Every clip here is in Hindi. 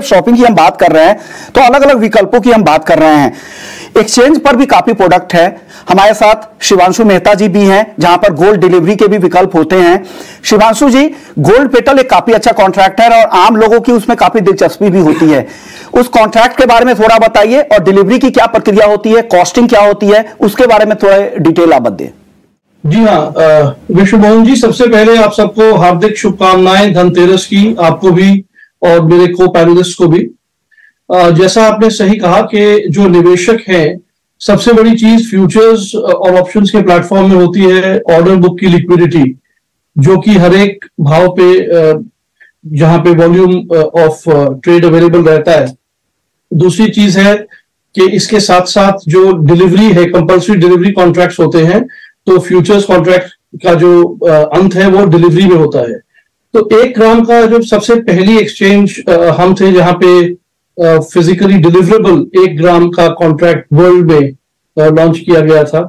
शॉपिंग की हम बात कर रहे हैं तो अलग अलग विकल्पों की हम बात कर रहे हैं। एक्सचेंज पर भी काफी प्रोडक्ट है। हमारे साथ शिवांशु मेहता जी भी हैं, जहां पर गोल्ड डिलीवरी के भी विकल्प होते हैं। शिवांशु जी, गोल्ड पेटल एक काफी अच्छा कॉन्ट्रैक्ट है और आम लोगों की उसमें काफी दिलचस्पी भी होती है। उस कॉन्ट्रैक्ट के बारे में थोड़ा बताइए और डिलीवरी की क्या प्रक्रिया होती है, कॉस्टिंग क्या होती है, उसके बारे में थोड़ा डिटेल आप बताइए। जी हाँ, विश्व मोहन जी, सबसे पहले आप सबको हार्दिक शुभकामनाएं धनतेरस की, आपको भी और मेरे को पैनलिस्ट को भी। जैसा आपने सही कहा कि जो निवेशक हैं, सबसे बड़ी चीज फ्यूचर्स और ऑप्शंस के प्लेटफॉर्म में होती है ऑर्डर बुक की लिक्विडिटी, जो कि हर एक भाव पे जहां पे वॉल्यूम ऑफ ट्रेड अवेलेबल रहता है। दूसरी चीज है कि इसके साथ साथ जो डिलीवरी है, कंपल्सरी डिलीवरी कॉन्ट्रैक्ट्स होते हैं, तो फ्यूचर्स कॉन्ट्रैक्ट का जो अंत है वो डिलीवरी में होता है। तो 1 ग्राम का जो सबसे पहली एक्सचेंज हम थे जहां पे फिजिकली डिलीवरेबल 1 ग्राम का कॉन्ट्रैक्ट वर्ल्ड में लॉन्च किया गया था।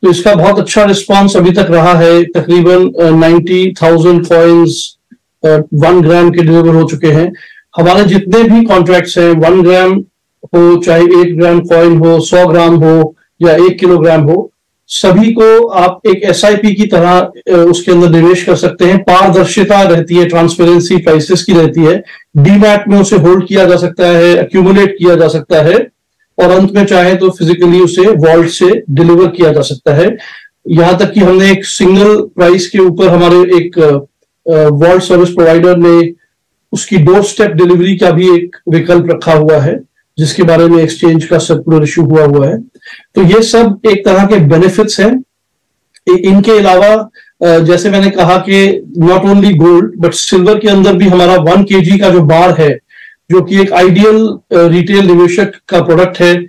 तो इसका बहुत अच्छा रिस्पांस अभी तक रहा है। तकरीबन 90,000 कॉइन्स 1 ग्राम के डिलीवर हो चुके हैं। हमारे जितने भी कॉन्ट्रैक्ट्स हैं, 1 ग्राम हो चाहे 1 ग्राम कॉइन हो, 100 ग्राम हो या 1 किलोग्राम हो, सभी को आप एक SIP की तरह उसके अंदर निवेश कर सकते हैं। पारदर्शिता रहती है, ट्रांसपेरेंसी प्राइसेस की रहती है। डीमैट में उसे होल्ड किया जा सकता है, एक्यूमुलेट किया जा सकता है और अंत में चाहे तो फिजिकली उसे वॉल्ट से डिलीवर किया जा सकता है। यहां तक कि हमने एक सिंगल प्राइस के ऊपर हमारे एक वॉल्ट सर्विस प्रोवाइडर ने उसकी डोर स्टेप डिलीवरी का भी एक विकल्प रखा हुआ है, जिसके बारे में एक्सचेंज का सर्कुलर इशू हुआ है। तो ये सब एक तरह के बेनिफिट्स हैं। इनके अलावा जैसे मैंने कहा कि not only gold but silver के अंदर भी हमारा 1 kg का जो बार है, जो कि एक आइडियल रिटेल निवेशक का प्रोडक्ट है,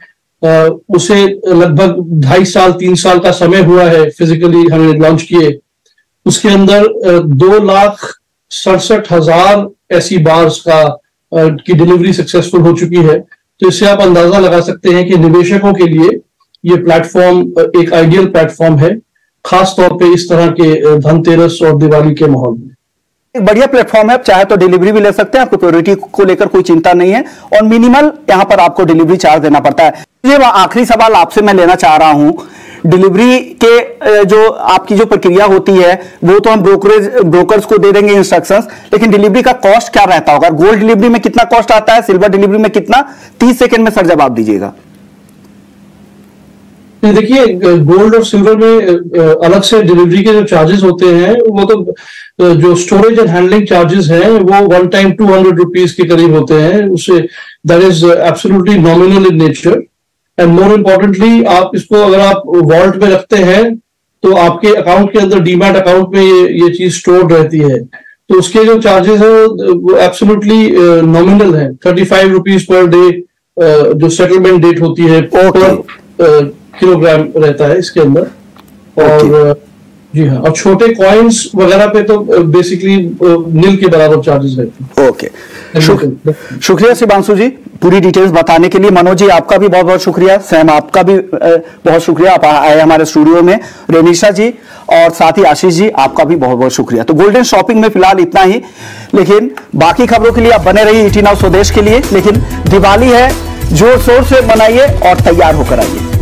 उसे लगभग 2.5 साल 3 साल का समय हुआ है फिजिकली हमने लॉन्च किए। उसके अंदर 2,67,000 ऐसी बार्स की डिलीवरी सक्सेसफुल हो चुकी है। तो इससे आप अंदाजा लगा सकते हैं कि निवेशकों के लिए ये प्लेटफॉर्म एक आइडियल प्लेटफॉर्म है, खास तौर पे इस तरह के धनतेरस और दिवाली के माहौल में। एक बढ़िया प्लेटफॉर्म है, आप चाहे तो डिलीवरी भी ले सकते हैं, आपको प्योरिटी को लेकर कोई चिंता नहीं है और मिनिमल यहां पर आपको डिलीवरी चार्ज देना पड़ता है। ये आखिरी सवाल आपसे मैं लेना चाह रहा हूं, डिलीवरी के जो आपकी जो प्रक्रिया होती है वो तो हम ब्रोकर्स को दे देंगे इंस्ट्रक्शंस, लेकिन डिलीवरी का कॉस्ट क्या रहता होगा? गोल्ड डिलीवरी में कितना कॉस्ट आता है, सिल्वर डिलीवरी में कितना? 30 सेकंड में सर जवाब दीजिएगा। देखिए, गोल्ड और सिल्वर में अलग से डिलीवरी के जो चार्जेस होते हैं, वो तो जो स्टोरेज एंड हैंडलिंग चार्जेस हैं वो 1 टाइम 200 रुपीज के करीब होते हैं। उससे that is absolutely nominal in nature and more importantly, आप इसको अगर आप वॉल्ट में रखते हैं तो आपके अकाउंट के अंदर, डीमैट अकाउंट में ये चीज स्टोर्ड रहती है। तो उसके जो चार्जेस है वो एब्सोल्युटली नॉमिनल है। 35 रुपीज पर डे जो सेटलमेंट डेट होती है पर किलोग्राम रहता है इसके अंदर। और जी हाँ, और छोटे कॉइन्स वगैरह पे तो बेसिकली नील के बराबर चार्जेस रहते हैं। ओके, शुक्रिया शिवांशु जी पूरी डिटेल्स बताने के लिए। मनोज जी आपका भी बहुत बहुत शुक्रिया। सैम आपका भी बहुत शुक्रिया, आप आए हमारे स्टूडियो में। रेनिशा जी और साथ ही आशीष जी आपका भी बहुत बहुत शुक्रिया। तो गोल्डन शॉपिंग में फिलहाल इतना ही, लेकिन बाकी खबरों के लिए आप बने रहिए ET Now स्वदेश के लिए। लेकिन दिवाली है, जोर शोर से मनाइए और तैयार होकर आइए।